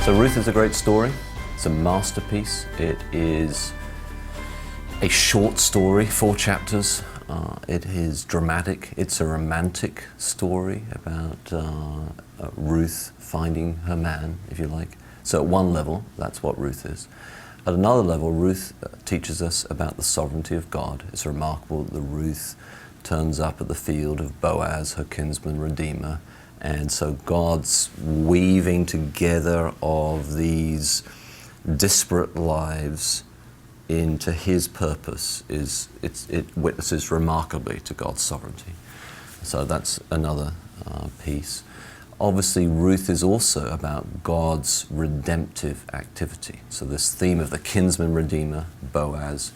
So Ruth is a great story. It's a masterpiece. It is a short story, 4 chapters. It is dramatic. It's a romantic story about Ruth finding her man, if you like. So at one level, that's what Ruth is. At another level, Ruth teaches us about the sovereignty of God. It's remarkable that Ruth turns up at the field of Boaz, her kinsman redeemer. And so God's weaving together of these disparate lives into His purpose it witnesses remarkably to God's sovereignty. So that's another piece. Obviously, Ruth is also about God's redemptive activity. So this theme of the kinsman redeemer, Boaz,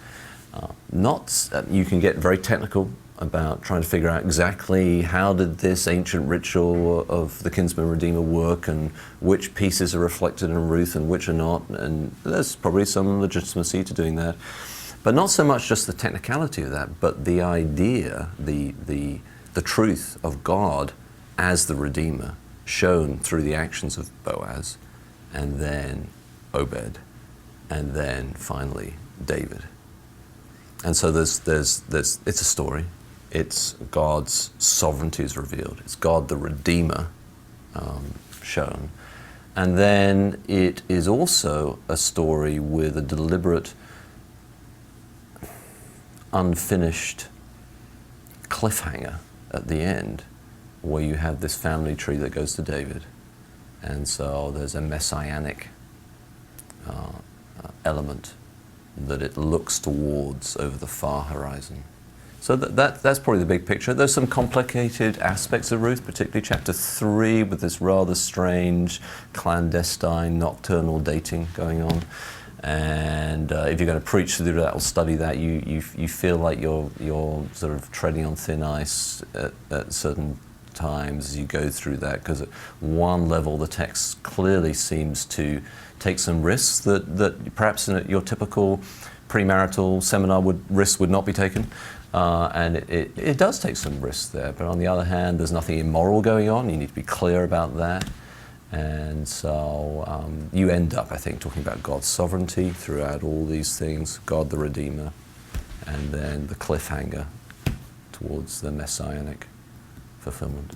you can get very technical about trying to figure out exactly how did this ancient ritual of the kinsman redeemer work and which pieces are reflected in Ruth and which are not, and there's probably some legitimacy to doing that. But not so much just the technicality of that, but the idea, the truth of God as the Redeemer shown through the actions of Boaz, and then Obed, and then finally David. And so it's a story. It's God's sovereignty is revealed. It's God the Redeemer shown. And then it is also a story with a deliberate, unfinished cliffhanger at the end, where you have this family tree that goes to David. And so there's a messianic element that it looks towards over the far horizon. So that's probably the big picture. There's some complicated aspects of Ruth, particularly chapter 3, with this rather strange, clandestine, nocturnal dating going on. And if you're going to preach through that or study that, you feel like you're sort of treading on thin ice at certain times as you go through that, because at one level the text clearly seems to take some risks that perhaps in your typical premarital seminar risks would not be taken. And it does take some risks there, but on the other hand, there's nothing immoral going on. You need to be clear about that. And so you end up, I think, talking about God's sovereignty throughout all these things, God the Redeemer, and then the cliffhanger towards the messianic fulfillment.